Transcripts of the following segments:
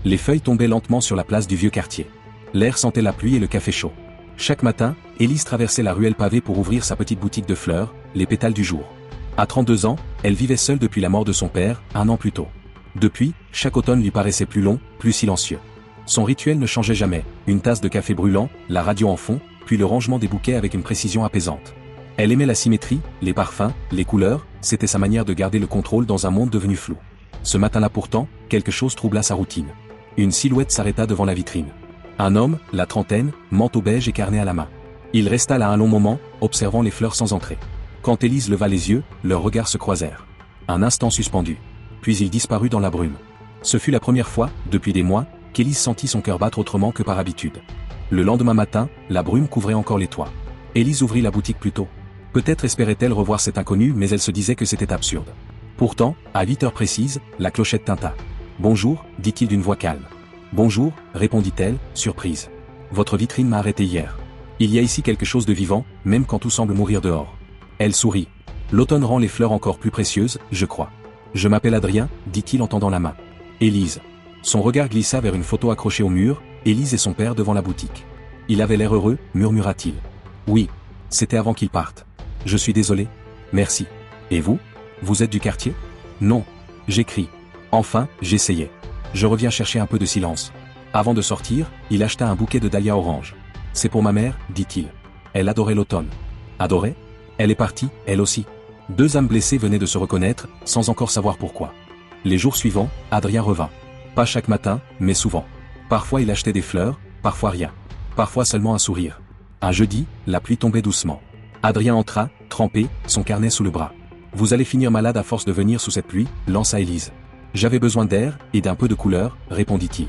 Les feuilles tombaient lentement sur la place du vieux quartier. L'air sentait la pluie et le café chaud. Chaque matin, Élise traversait la ruelle pavée pour ouvrir sa petite boutique de fleurs, les pétales du jour. À 32 ans, elle vivait seule depuis la mort de son père, un an plus tôt. Depuis, chaque automne lui paraissait plus long, plus silencieux. Son rituel ne changeait jamais, une tasse de café brûlant, la radio en fond, puis le rangement des bouquets avec une précision apaisante. Elle aimait la symétrie, les parfums, les couleurs, c'était sa manière de garder le contrôle dans un monde devenu flou. Ce matin-là pourtant, quelque chose troubla sa routine. Une silhouette s'arrêta devant la vitrine. Un homme, la trentaine, manteau beige et carnet à la main. Il resta là un long moment, observant les fleurs sans entrer. Quand Élise leva les yeux, leurs regards se croisèrent. Un instant suspendu. Puis il disparut dans la brume. Ce fut la première fois, depuis des mois, qu'Élise sentit son cœur battre autrement que par habitude. Le lendemain matin, la brume couvrait encore les toits. Élise ouvrit la boutique plus tôt. Peut-être espérait-elle revoir cet inconnu, mais elle se disait que c'était absurde. Pourtant, à 8 heures précises, la clochette tinta. « Bonjour », dit-il d'une voix calme. « Bonjour », répondit-elle, surprise. « Votre vitrine m'a arrêté hier. Il y a ici quelque chose de vivant, même quand tout semble mourir dehors. » Elle sourit. « L'automne rend les fleurs encore plus précieuses, je crois. Je m'appelle Adrien, dit-il en tendant la main. Élise. » Son regard glissa vers une photo accrochée au mur, Élise et son père devant la boutique. Il avait l'air heureux, murmura-t-il. « Oui. C'était avant qu'il parte. Je suis désolé. Merci. Et vous? Vous êtes du quartier? » « Non. » J'écris. Enfin, j'essayais. Je reviens chercher un peu de silence. Avant de sortir, il acheta un bouquet de dahlias orange. « C'est pour ma mère, dit-il. Elle adorait l'automne. » Adorait? Elle est partie, elle aussi. Deux âmes blessées venaient de se reconnaître, sans encore savoir pourquoi. Les jours suivants, Adrien revint. Pas chaque matin, mais souvent. Parfois il achetait des fleurs, parfois rien. Parfois seulement un sourire. Un jeudi, la pluie tombait doucement. Adrien entra, trempé, son carnet sous le bras. « Vous allez finir malade à force de venir sous cette pluie, » lança Élise. « J'avais besoin d'air, et d'un peu de couleur, » répondit-il.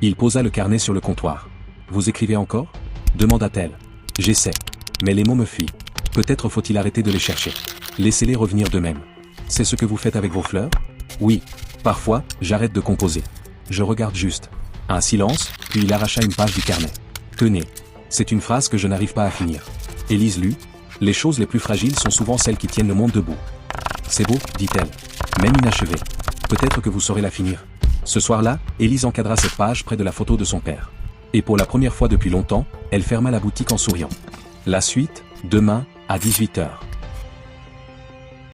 Il posa le carnet sur le comptoir. « Vous écrivez encore » demanda-t-elle. « J'essaie. Mais les mots me fuient. Peut-être faut-il arrêter de les chercher. Laissez-les revenir d'eux-mêmes. C'est ce que vous faites avec vos fleurs ? Oui. Parfois, j'arrête de composer. Je regarde juste. » Un silence, puis il arracha une page du carnet. « Tenez. C'est une phrase que je n'arrive pas à finir. » Élise lut. « Les choses les plus fragiles sont souvent celles qui tiennent le monde debout. » C'est beau, dit-elle. Même inachevée. Peut-être que vous saurez la finir. Ce soir-là, Élise encadra cette page près de la photo de son père. Et pour la première fois depuis longtemps, elle ferma la boutique en souriant. La suite, demain, à 18 h.